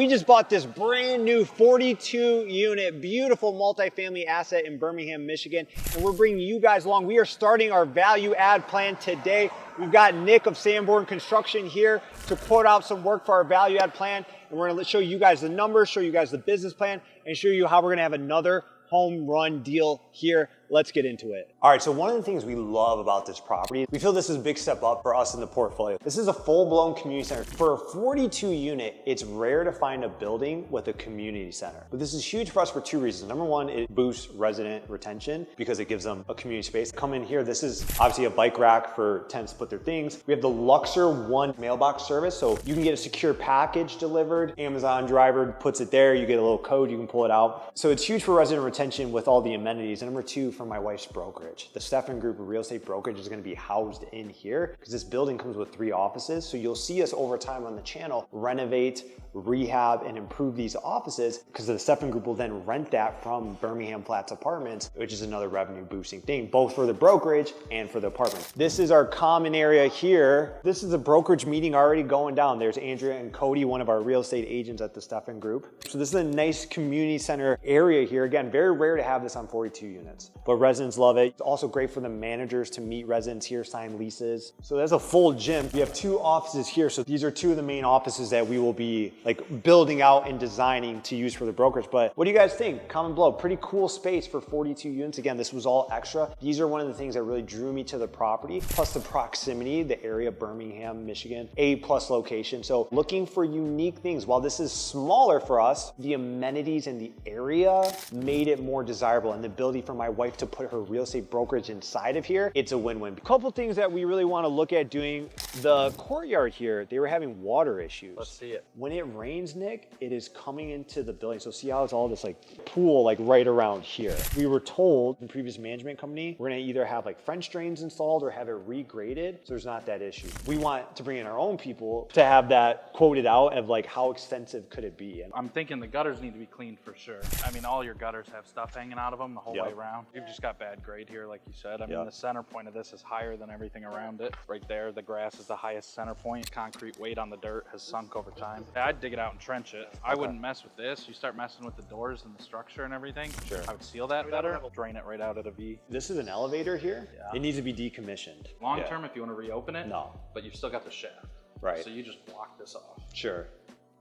We just bought this brand new 42 unit, beautiful multifamily asset in Birmingham, Michigan, and we're bringing you guys along. We are starting our value add plan today. We've got Nick of Sanborn Construction here to quote out some work for our value add plan, and we're gonna show you guys the numbers, show you guys the business plan, and show you how we're gonna have another home run deal here. Let's get into it. All right, so one of the things we love about this property, we feel this is a big step up for us in the portfolio. This is a full-blown community center. For a 42 unit, it's rare to find a building with a community center. But this is huge for us for two reasons. Number one, it boosts resident retention because it gives them a community space. Come in here, this is obviously a bike rack for tenants to put their things. We have the Luxor One mailbox service, so you can get a secure package delivered. Amazon driver puts it there, you get a little code, you can pull it out. So it's huge for resident retention with all the amenities. And number two, for my wife's brokerage. The Stephan Group of Real Estate Brokerage is going to be housed in here because this building comes with 3 offices. So you'll see us over time on the channel renovate, rehab, and improve these offices because the Stephan Group will then rent that from Birmingham Flats Apartments, which is another revenue boosting thing, both for the brokerage and for the apartment. This is our common area here. This is a brokerage meeting already going down. There's Andrea and Cody, one of our real estate agents at the Stephan Group. So this is a nice community center area here. Again, very rare to have this on 42 units, but residents love it. It's also great for the managers to meet residents here, sign leases. So there's a full gym. We have 2 offices here. So these are 2 of the main offices that we will be like building out and designing to use for the brokerage. But what do you guys think? Comment below. Pretty cool space for 42 units. Again, this was all extra. These are one of the things that really drew me to the property, plus the proximity, the area, Birmingham, Michigan, A+ location. So looking for unique things. While this is smaller for us, the amenities in the area made it more desirable, and the ability for my wife to put her real estate brokerage inside of here, it's a win-win. A couple things that we really want to look at doing. The courtyard here, they were having water issues. Let's see it. When it rains, Nick, it is coming into the building. So see how it's all this like pool like right around here. We were told in previous management company, we're gonna either have like French drains installed or have it regraded, so there's not that issue. We want to bring in our own people to have that quoted out of like how extensive could it be. And I'm thinking the gutters need to be cleaned for sure. I mean, all your gutters have stuff hanging out of them the whole way around. You've just got bad grade here, like you said. I mean, the center point of this is higher than everything around it. Right there, the grass is the highest center point. Concrete weight on the dirt has sunk over time. I'd dig it out and trench it. I wouldn't mess with this. You start messing with the doors and the structure and everything. Sure. I would seal that better. Drain it right out of the V. This is an elevator here. Yeah. It needs to be decommissioned. Long term, if you want to reopen it. No. But you've still got the shaft. Right. So you just block this off. Sure.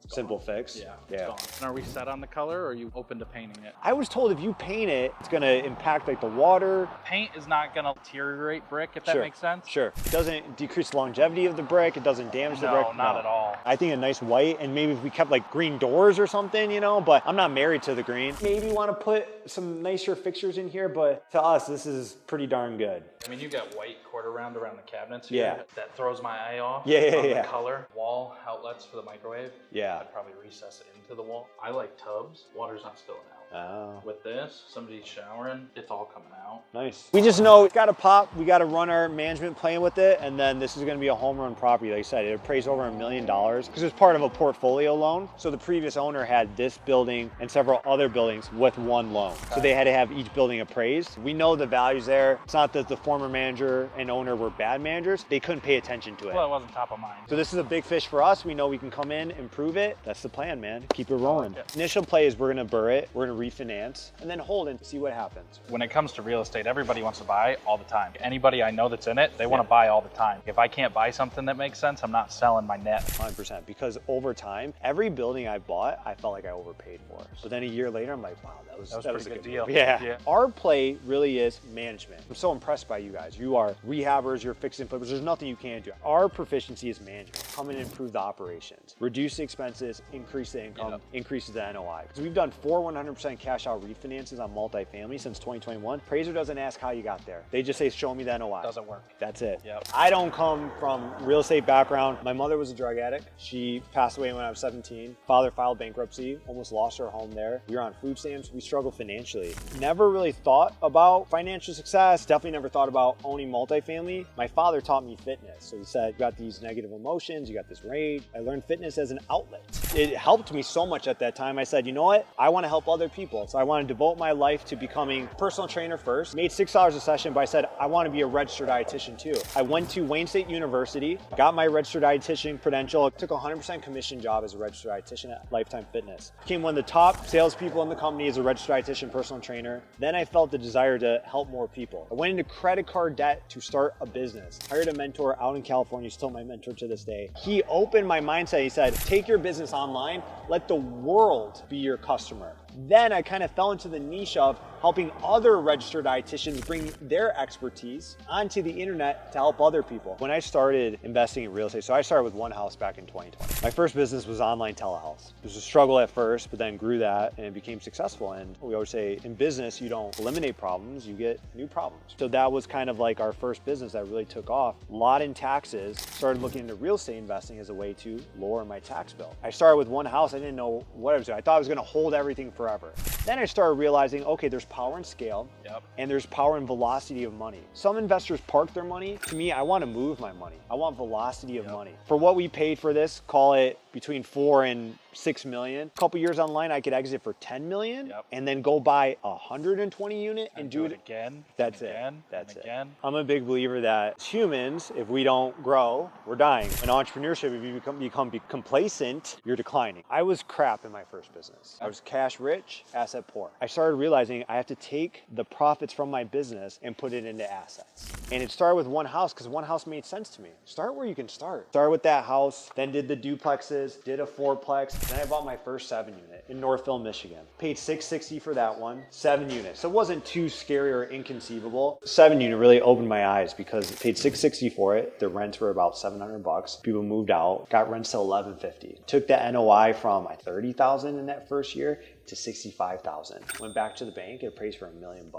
Simple fix. Yeah. It's gone. And are we set on the color, or are you open to painting it? I was told if you paint it, it's gonna impact like the water. Paint is not gonna deteriorate brick, if that makes sense. Sure. It doesn't decrease the longevity of the brick. It doesn't damage the brick. No, not at all. I think a nice white, and maybe if we kept like green doors or something, you know, but I'm not married to the green. Maybe want to put some nicer fixtures in here, but to us, this is pretty darn good. I mean, you got white quarter round around the cabinets here. That throws my eye off. The color. Wall outlets for the microwave. Yeah. I'd probably recess it into the wall. I like tubs. Water's not spilling out. Oh. With this, somebody's showering, it's all coming out. Nice. We just know it's got to pop. We got to run our management plan with it, and then this is going to be a home run property. Like I said, it appraised over $1 million because it's part of a portfolio loan. So the previous owner had this building and several other buildings with one loan. So they had to have each building appraised. We know the value's there. It's not that the former manager and owner were bad managers. They couldn't pay attention to it. Well, it wasn't top of mind. So this is a big fish for us. We know we can come in, improve it. That's the plan, man. Keep it rolling. Initial play is we're going to BRRRR it. We're going to refinance and then hold and see what happens. When it comes to real estate, everybody wants to buy all the time. Anybody I know that's in it, they want to buy all the time. If I can't buy something that makes sense, I'm not selling my net. 100%, because over time, every building I bought, I felt like I overpaid for. But then a year later, I'm like, wow, that was a pretty good deal. Yeah. Our play really is management. I'm so impressed by you guys. You are rehabbers, you're fixing flippers. There's nothing you can't do. Our proficiency is management. Come in and improve the operations, reduce the expenses, increase the income, increases the NOI. Because we've done 100% cash out refinances on multifamily since 2021. Appraiser doesn't ask how you got there. They just say, show me the NOI. Doesn't work. That's it. I don't come from real estate background. My mother was a drug addict. She passed away when I was 17. Father filed bankruptcy, almost lost our home there. We were on food stamps. We struggled financially. Never really thought about financial success. Definitely never thought about owning multifamily. My father taught me fitness. So he said, you got these negative emotions, you got this rage. I learned fitness as an outlet. it helped me so much at that time. I said, you know what? I want to help other people. So I want to devote my life to becoming a personal trainer first. Made $6 a session, but I said, I want to be a registered dietitian too. I went to Wayne State University, got my registered dietitian credential, took a 100% commission job as a registered dietitian at Lifetime Fitness. Became one of the top salespeople in the company as a registered dietitian personal trainer. Then I felt the desire to help more people. I went into credit card debt to start a business. Hired a mentor out in California, still my mentor to this day. He opened my mindset. He said, take your business online, let the world be your customer. Then I kind of fell into the niche of helping other registered dietitians bring their expertise onto the internet to help other people. When I started investing in real estate, so I started with one house back in 2020. My first business was online telehealth. It was a struggle at first, but then grew that and it became successful. And we always say in business, you don't eliminate problems, you get new problems. So that was kind of like our first business that really took off. A lot in taxes, started looking into real estate investing as a way to lower my tax bill. I started with one house, I didn't know what I was doing. I thought I was gonna hold everything forever. Then I started realizing, okay, there's power in scale, and there's power in velocity of money. Some investors park their money. To me, I want to move my money. I want velocity of money. For what we paid for this, call it between 4 and 6 million. A couple years online, I could exit for 10 million and then go buy a 120 unit and do it again. That's it. Again. That's it. Again. I'm a big believer that humans, if we don't grow, we're dying. In entrepreneurship, if you become complacent, you're declining. I was crap in my first business. I was cash rich, asset poor. I started realizing I have to take the profits from my business and put it into assets. And it started with one house because one house made sense to me. Start where you can start. Started with that house, then did the duplexes, did a fourplex. Then I bought my first 7 unit in Northville, Michigan. Paid $660 for that one, 7 units. So it wasn't too scary or inconceivable. 7 unit really opened my eyes because I paid $660 for it. The rents were about $700. People moved out, got rents to $1,150. Took the NOI from $30,000 in that first year to $65,000. Went back to the bank, it appraised for $1 million.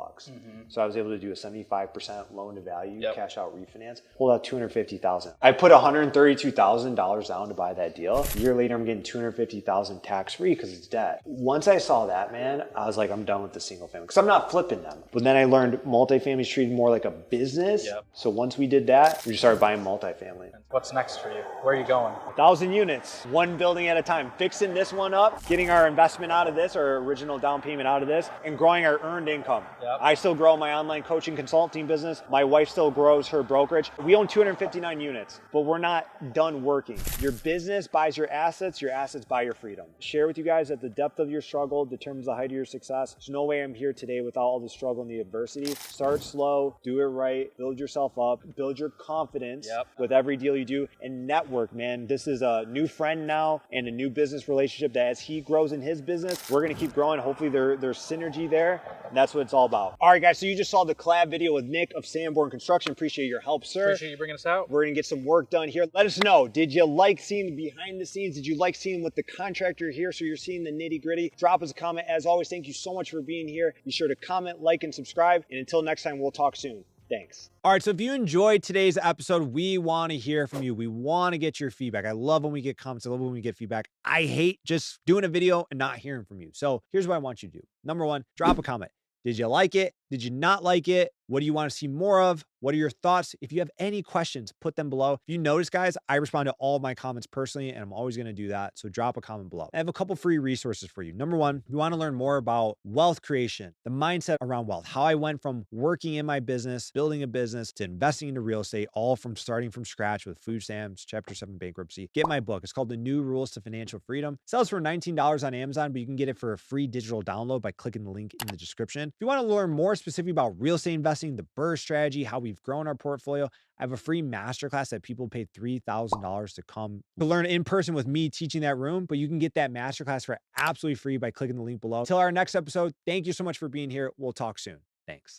So I was able to do a 75% loan to value, cash out refinance, pulled out $250,000. I put $132,000 down to buy that deal. A year later, I'm getting $250,000 tax free because it's debt. Once I saw that, man, I was like, I'm done with the single family because I'm not flipping them. But then I learned multifamily is treated more like a business. So once we did that, we just started buying multifamily. What's next for you? Where are you going? 1,000 units, one building at a time, fixing this one up, getting our investment out of this, our original down payment out of this, and growing our earned income. I still grow my online coaching consulting business. My wife still grows her brokerage. We own 259 units, but we're not done working. Your business buys your assets buy your freedom. Share with you guys that the depth of your struggle determines the height of your success. There's no way I'm here today without all the struggle and the adversity. Start slow, do it right, build yourself up, build your confidence with every deal you do, and network, man. This is a new friend now and a new business relationship that as he grows in his business, we're gonna keep growing. Hopefully there's synergy there. And that's what it's all about. All right, guys, so you just saw the collab video with Nick of Sanborn Construction. Appreciate your help, sir. Appreciate you bringing us out. We're gonna get some work done here. Let us know, did you like seeing the behind the scenes? Did you like seeing with the contractor here so you're seeing the nitty gritty? Drop us a comment. As always, thank you so much for being here. Be sure to comment, like, and subscribe. And until next time, we'll talk soon. Thanks. All right, so if you enjoyed today's episode, we want to hear from you. We want to get your feedback. I love when we get comments. I love when we get feedback. I hate just doing a video and not hearing from you. So here's what I want you to do. Number one, drop a comment. Did you like it? Did you not like it? What do you want to see more of? What are your thoughts? If you have any questions, put them below. If you notice, guys, I respond to all of my comments personally, and I'm always going to do that. So drop a comment below. I have a couple free resources for you. Number one, if you want to learn more about wealth creation, the mindset around wealth, how I went from working in my business, building a business, to investing into real estate, all from starting from scratch with food stamps, Chapter 7 bankruptcy. Get my book. It's called The New Rules to Financial Freedom. It sells for $19 on Amazon, but you can get it for a free digital download by clicking the link in the description. If you want to learn more specifically about real estate investing, the BRRRR strategy, how we've grown our portfolio, I have a free masterclass that people paid $3,000 to come to learn in person with me teaching that room, but you can get that masterclass for absolutely free by clicking the link below. Until our next episode, thank you so much for being here. We'll talk soon. Thanks.